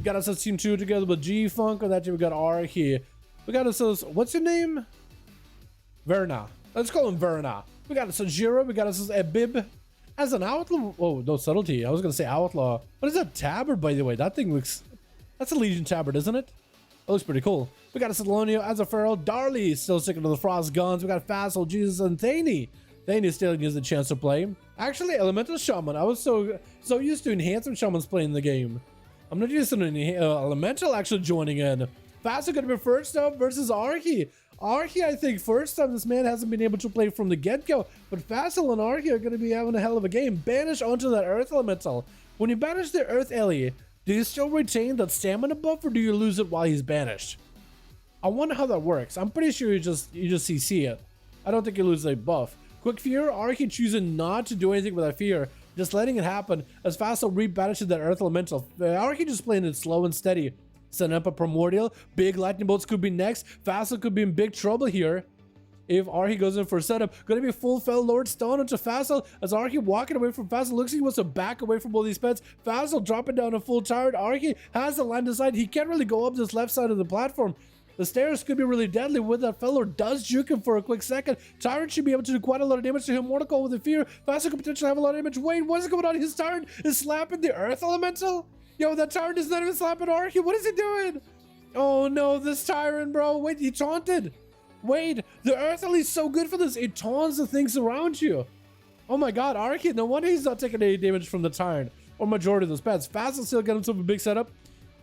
got us a team 2 together with G-Funk. On that team, we got Archie. We got us, what's your name? Verna. Let's call him Verna. We got us a Jiro. We got us a Bib. As an outlaw. Oh, no subtlety. I was going to say outlaw. What is that tabard, by the way? That thing looks... That's a Legion tabard, isn't it? That looks pretty cool. We got a Salonio as a Feral. Darley still sticking to the Frost Guns. We got Fassel, Jesus, and Thany. Thany still gives a chance to play. Actually, Elemental Shaman. I was so used to Enhancement Shamans playing the game. I'm not used to an Elemental actually joining in. Fassel going to be first up versus Archie. Archie, I think, first time this man hasn't been able to play from the get-go. But Fassel and Archie are going to be having a hell of a game. Banish onto that Earth Elemental. When you banish the Earth Ellie, do you still retain that stamina buff, or do you lose it while he's banished? I wonder how that works. I'm pretty sure you just CC it. I don't think you lose a buff. Quick Fear, Archie choosing not to do anything with that fear, just letting it happen as Fassel rebanishes that Earth Elemental. Archie just playing it slow and steady. Setting up a Primordial. Big Lightning Bolts could be next. Fassel could be in big trouble here if Archie goes in for a setup. Going to be full Fell Lord Stone onto Fassel as Archie walking away from Fassel. Looks like he wants to back away from all these pets. Fassel dropping down a full turret. Archie has the line to side. He can't really go up this left side of the platform. The stairs could be really deadly with that Fell Lord. Does juke him for a quick second. Tyrant should be able to do quite a lot of damage to him. Mortal with the fear. Fassel could potentially have a lot of damage. Wait, what is going on? His Tyrant is slapping the Earth Elemental? Yo, that Tyrant is not even slapping Archie. What is he doing? Oh no, this Tyrant, bro. Wait, he taunted. Wait, the Earth Ellie is so good for this. It taunts the things around you. Oh my god, Archie. No wonder he's not taking any damage from the Tyrant. Or majority of those pets. Fassel still get himself a big setup.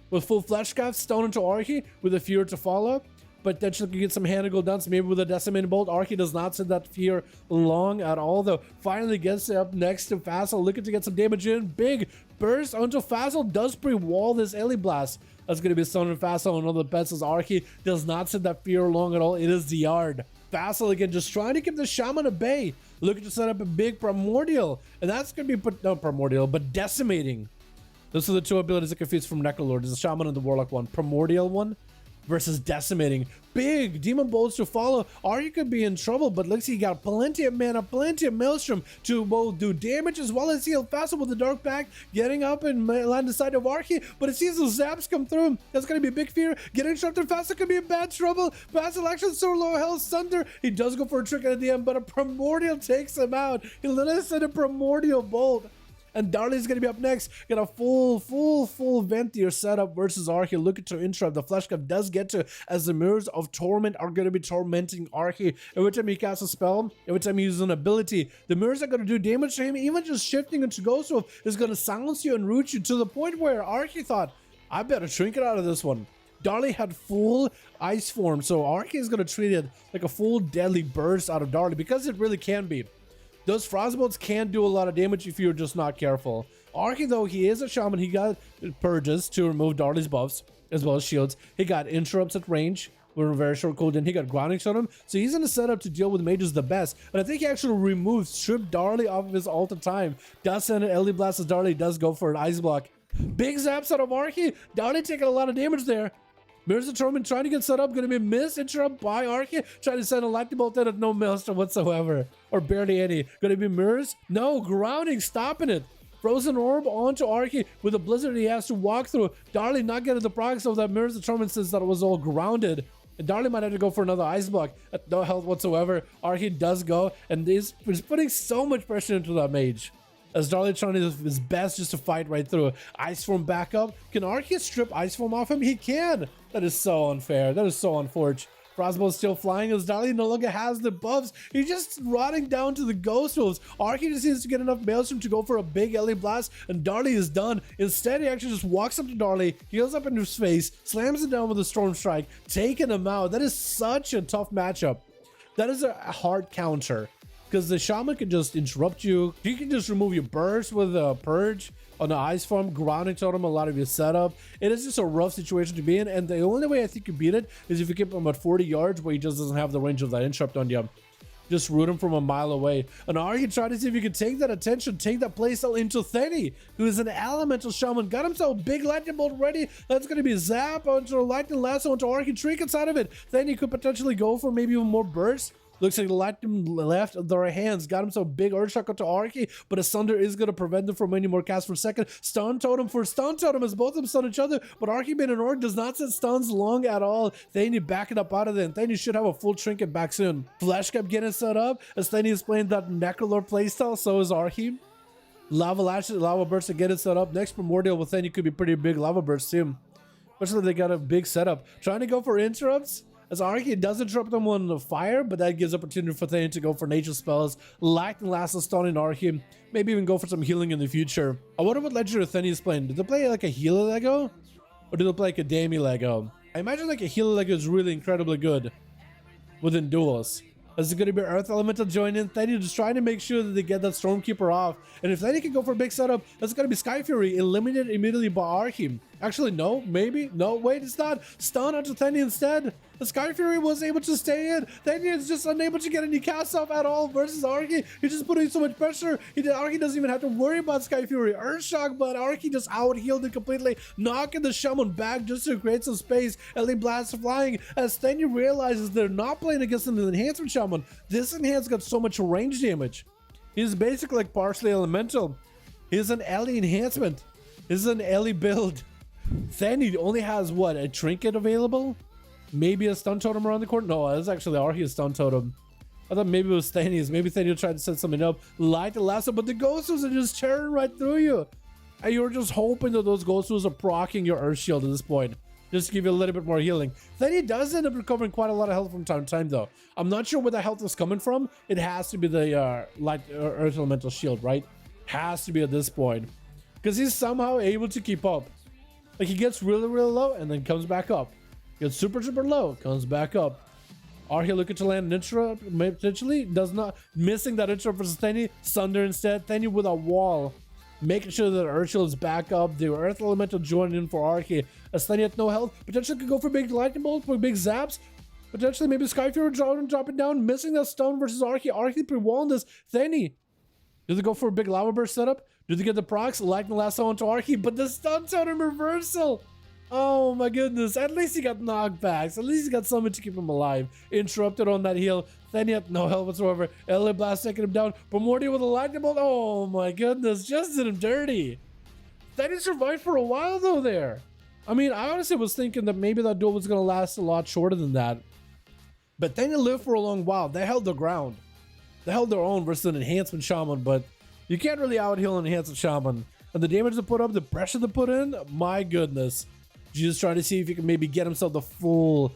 With full Flesh Scaff, Stone into Archie. With a Fear to follow. Potentially can get some hand to go down. So maybe with a Decimating Bolt. Archie does not sit that Fear long at all, though. Finally gets up next to Fassel. Looking to get some damage in. Big burst onto Fassel. Does pre-wall this Ellie Blast. That's going to be Stone and Fassel and all the pets as Archie does not sit that Fear long at all. It is the yard. Fassel again just trying to keep the Shaman at bay. Looking to set up a big Primordial. And that's going to be, not Primordial, but Decimating. Those are the two abilities that confuse from Necrolord. There's a Shaman and the Warlock one. Primordial one versus Decimating. Big Demon Bolts to follow. Archie could be in trouble, but looks like he got plenty of mana, plenty of Maelstrom to both do damage as well as heal. Fassel with the Dark Pact, getting up and land inside of Archie, but it sees those zaps come through. That's going to be a big fear. Getting interrupted. Fassel could be in bad trouble. Fassel actually so low health. Thunder. He does go for a trick at the end, but a Primordial takes him out. He literally sent a Primordial Bolt. And Darley's going to be up next. Got a full Ventier setup versus Archie. Looking to interrupt. The Flesh Cup does get to, as the Mirrors of Torment are going to be tormenting Archie. Every time he casts a spell, every time he uses an ability, the Mirrors are going to do damage to him. Even just shifting into Ghost Wolf is going to silence you and root you to the point where Archie thought, I better trinket out of this one. Darley had full ice form, so Archie is going to treat it like a full deadly burst out of Darley because it really can be. Those Frostbolts can do a lot of damage if you're just not careful. Archie, though, he is a Shaman. He got Purges to remove Darley's buffs, as well as shields. He got Interrupts at range with a very short cooldown. He got Groundings on him. So he's in a setup to deal with mages the best. And I think he actually removes, stripped Darley off of his ult at time. Does send an Ellie Blast as Darley does go for an Ice Block. Big zaps out of Archie. Darley taking a lot of damage there. Mirrors of Torment trying to get set up, going to be missed, interrupt by Archie, trying to send a Lightning Bolt in at no Maelstrom whatsoever, or barely any. Going to be Mirrors? No, grounding, stopping it. Frozen Orb onto Archie with a Blizzard he has to walk through. Darley not getting the proc, so that Mirrors of Torment says that it was all grounded. And Darley might have to go for another Ice Block at no health whatsoever. Archie does go, and he's putting so much pressure into that mage. As Darley trying to do his best just to fight right through. Ice Form back up. Can Archie strip Ice Form off him? He can. That is so unfair. That is so unfortunate. Frostbolt's still flying as Darley no longer has the buffs. He's just rotting down to the Ghost Wolves. Archie just needs to get enough Maelstrom to go for a big Ellie Blast, and Darley is done. Instead, he actually just walks up to Darley, heals up into his face, slams it down with a Storm Strike, taking him out. That is such a tough matchup. That is a hard counter. Because the Shaman can just interrupt you. He can just remove your burst with a Purge on the Ice Form, Grounding Totem, a lot of your setup. It is just a rough situation to be in, and the only way I think you beat it is if you keep him at 40 yards where he just doesn't have the range of that interrupt on you. Just root him from a mile away. And Archie trying to see if you can take that attention, take that playstyle into Thany, who is an Elemental Shaman. Got himself a big Lightning Bolt ready. That's going to be Zap onto a Lightning Lasso onto Archie. Trick inside of it. Thany could potentially go for maybe even more burst. Looks like the lightning left their hands. Got himself a big Earth Shock onto Arky, but a Sunder is going to prevent them from any more casts for a second. Stun Totem for Stun Totem as both of them stun each other, but Arky being an Orc does not set stuns long at all. They need backing up out of there. Then you should have a full trinket back soon. Flash kept getting set up as Thany is playing that Necrolord playstyle, so is Arky. Lava Lashes, Lava Burst to get it set up. Next Primordial with Thany could be pretty big Lava Burst too. Especially they got a big setup. Trying to go for interrupts. As Arky does interrupt them on the fire, but that gives opportunity for Thany to go for nature spells, Lightning Last and Stun in Arky, maybe even go for some healing in the future. I wonder what Legendary Thany is playing. Do they play like a healer Lego? Or do they play like a Dami Lego? I imagine like a healer Lego is really incredibly good within duels. Is it going to be Earth Elemental join in? Thany just trying to make sure that they get that Stormkeeper off. And if Thany can go for a big setup, that's going to be Sky Fury eliminated immediately by Arky. Actually, no, maybe. No, wait, it's not. Stun onto Thany instead. The Sky Fury was able to stay in. Thany is just unable to get any casts off at all versus Arky. He's just putting so much pressure. Arky doesn't even have to worry about Sky Fury. Earthshock, but Arky just out-healed it completely, knocking the Shaman back just to create some space. LA Blast flying as Thany realizes they're not playing against an Enhancement Shaman. This Enhanced got so much range damage. He's basically like partially elemental. He's an Ellie enhancement. This is an Ellie build. Thany only has what, a trinket available? Maybe a stun totem around the corner? No, that's actually Arky's stun totem. I thought maybe it was Thany's. Maybe Thany tried to set something up. Light the lasso, but the ghosts are just tearing right through you. And you're just hoping that those ghosts are proccing your Earth Shield at this point. Just to give you a little bit more healing. Thany does end up recovering quite a lot of health from time to time though. I'm not sure where the health is coming from. It has to be the Earth Elemental Shield, right? Has to be at this point. Because he's somehow able to keep up. Like he gets really, really low and then comes back up. Gets super, super low, comes back up. Arky looking to land an interrupt, potentially. Does not. Missing that interrupt versus Thany. Sunder instead. Thany with a wall. Making sure that Earth Shield is back up. The Earth Elemental joining in for Arky. As Thany at no health. Potentially could go for big lightning bolt, for big zaps. Potentially maybe Sky Fury dropping down. Missing that stone versus Arky. Arky pre-walling this. Thany. Do they go for a big lava burst setup? Do they get the procs? Lightning lasso onto Arky. But the stun totem reversal. Oh my goodness, at least he got knockbacks. At least he got something to keep him alive. Interrupted on that heal. Thany had no health whatsoever. LA Blast taking him down. Primordial with a lightning bolt. Oh my goodness, just did him dirty. Thany survived for a while though there. I mean, I honestly was thinking that maybe that duel was going to last a lot shorter than that. But Thany lived for a long while. They held their ground. They held their own versus an Enhancement Shaman, but you can't really out-heal an Enhancement Shaman. And the damage to put up, the pressure to put in, my goodness. Just trying to see if he can maybe get himself the full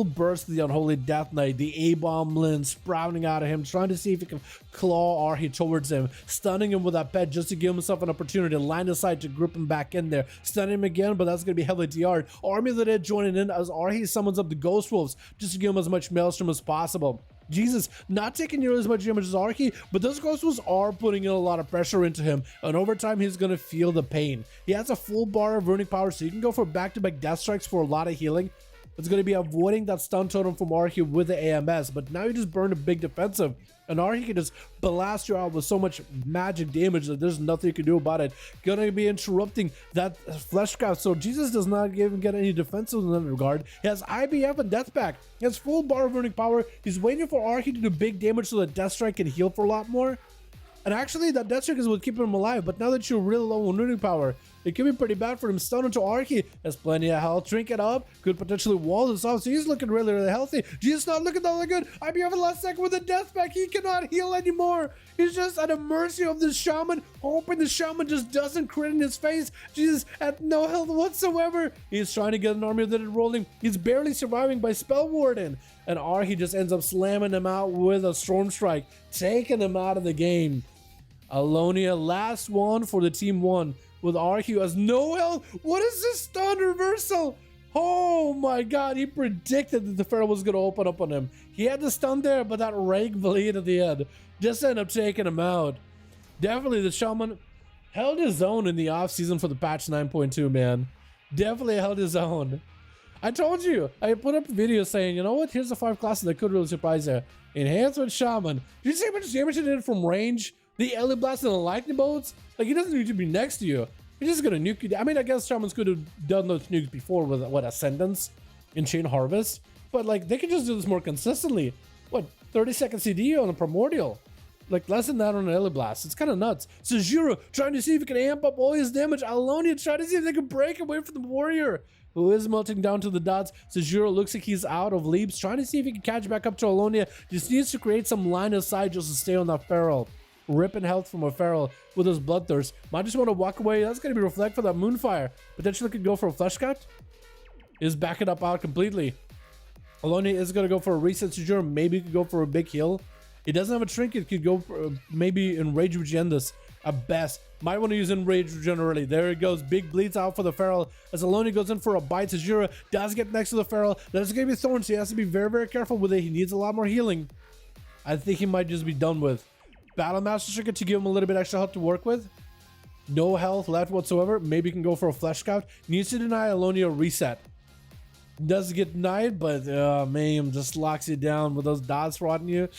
burst of the Unholy Death Knight, the A-bomb lens sprouting out of him, trying to see if he can claw Arky towards him, stunning him with that pet just to give himself an opportunity to line of sight to group him back in there, stun him again, but that's going to be heavily DR'd. Army of the Dead joining in as Arky summons up the Ghost Wolves just to give him as much Maelstrom as possible. Jesus, not taking nearly as much damage as Arky, but those Ghost Wolves are putting in a lot of pressure into him, and over time he's going to feel the pain. He has a full bar of Runic Power, so you can go for back-to-back Death Strikes for a lot of healing. It's going to be avoiding that stun totem from Arky with the AMS, but now you just burn a big defensive, and Arky can just blast you out with so much magic damage that there's nothing you can do about it. Gonna be interrupting that Fleshcraft, so Jesus does not even get any defensive in that regard. He has IBF and Deathpack. He has full bar of Runic Power. He's waiting for Arky to do big damage so that Death Strike can heal for a lot more. And actually, that Death Strike is what keeping him alive, but now that you're really low on Runic Power, it could be pretty bad for him. Stun into Arky. Has plenty of health. Trinket up. Could potentially wall this off. So he's looking really, really healthy. Jesus not looking that good. IBF in the last second with a death back. He cannot heal anymore. He's just at the mercy of the Shaman. Hoping the Shaman just doesn't crit in his face. Jesus at no health whatsoever. He's trying to get an army that is rolling. He's barely surviving by Spell Warden. And Arky just ends up slamming him out with a Storm Strike. Taking him out of the game. Alonia, last one for the team one. With Arky who has no health. What is this stun reversal? Oh my god, he predicted that the Pharaoh was going to open up on him. He had the stun there, but that Rake bleed at the end just ended up taking him out. Definitely the Shaman held his own in the off-season for the patch 9.2, man. Definitely held his own. I told you, I put up a video saying, you know what, here's the 5 classes that could really surprise you. Enhancement Shaman. Did you see how much damage he did from range? The Ellie Blast and the Lightning Bolts? Like, he doesn't need to be next to you. He's just gonna nuke you. I mean, I guess Shamans could have done those nukes before with, what, Ascendance in Chain Harvest? But, like, they could just do this more consistently. What, 30-second CD on a Primordial. Like less than that on an Early Blast. It's kind of nuts. Sejiro trying to see if he can amp up all his damage. Alonia trying to see if they can break away from the warrior, who is melting down to the dots. Sejiro looks like he's out of leaps, trying to see if he can catch back up to Alonia. Just needs to create some line of sight just to stay on that Feral. Ripping health from a Feral with his Bloodthirst. Might just want to walk away. That's going to be Reflect for that Moonfire. Potentially could go for a Flesh Cut. Is backing up out completely. Alonia is going to go for a reset. Sejiro maybe could go for a big heal. He doesn't have a trinket, could go for, maybe Enrage Regen this at best. Might want to use Enrage Regen early. There it goes. Big bleeds out for the Feral. As Alonia goes in for a bite, Sejiro does get next to the Feral. There's going to be Thorns, so he has to be very, very careful with it. He needs a lot more healing. I think he might just be done with. Battle Master Trinket to give him a little bit extra health to work with. No health left whatsoever. Maybe he can go for a Flesh Scout. Needs to deny Alonia a reset. Does get denied, but Mayhem just locks you down with those dots rotting you.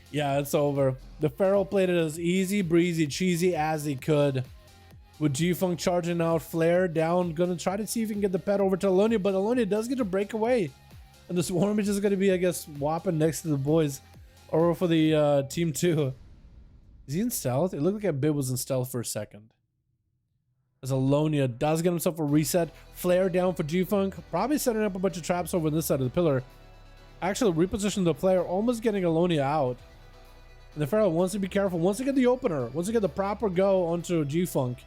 Yeah, it's over. The Feral played it as easy, breezy, cheesy as he could. With G-Funk charging out, Flare down. Gonna try to see if he can get the pet over to Alonia, but Alonia does get to break away. And the Swarm is just gonna be, I guess, whopping next to the boys. Or for the team 2. Is he in stealth? It looked like Abib was in stealth for a second. As Alonia does get himself a reset. Flare down for G-Funk. Probably setting up a bunch of traps over this side of the pillar. Actually reposition the player, almost getting Alonia out. And the Feral wants to be careful. Wants to get the opener. Wants to get the proper go onto G-Funk.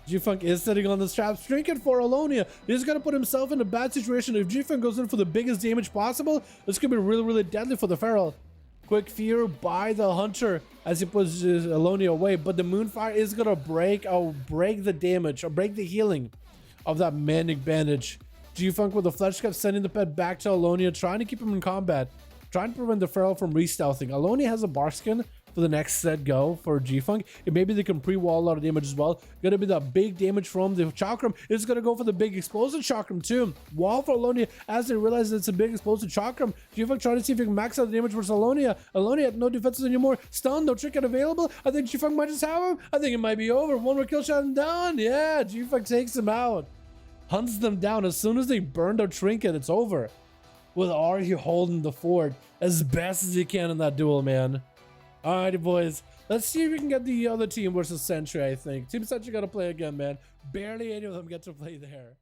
G-Funk is sitting on the traps. Trinket for Alonia. He's going to put himself in a bad situation. If G-Funk goes in for the biggest damage possible, this could be really, really deadly for the Feral. Quick Fear by the Hunter as he puts Alonia away. But the Moonfire is going to break the damage, or break the healing of that Manic Bandage. G-Funk with the Flesh Cut, sending the pet back to Alonia, trying to keep him in combat. Trying to prevent the Feral from re-stealthing. Alonia has a Bark Skin for the next set go for G-Funk. And maybe they can pre-wall a lot of damage as well. Gonna be that big damage from the Chakram. It's gonna go for the big explosive Chakram too. Wall for Alonia as they realize it's a big explosive Chakram. G-Funk trying to see if he can max out the damage versus Alonia. Alonia had no defenses anymore. Stun, no trinket available. I think G-Funk might just have him. I think it might be over. One more kill shot and done. Yeah, G-Funk takes him out. Hunts them down. As soon as they burn their trinket, it's over. With Ari holding the fort as best as he can in that duel, man. Alrighty, boys. Let's see if we can get the other team versus Sentry, I think. Team Sentry got to play again, man. Barely any of them get to play there.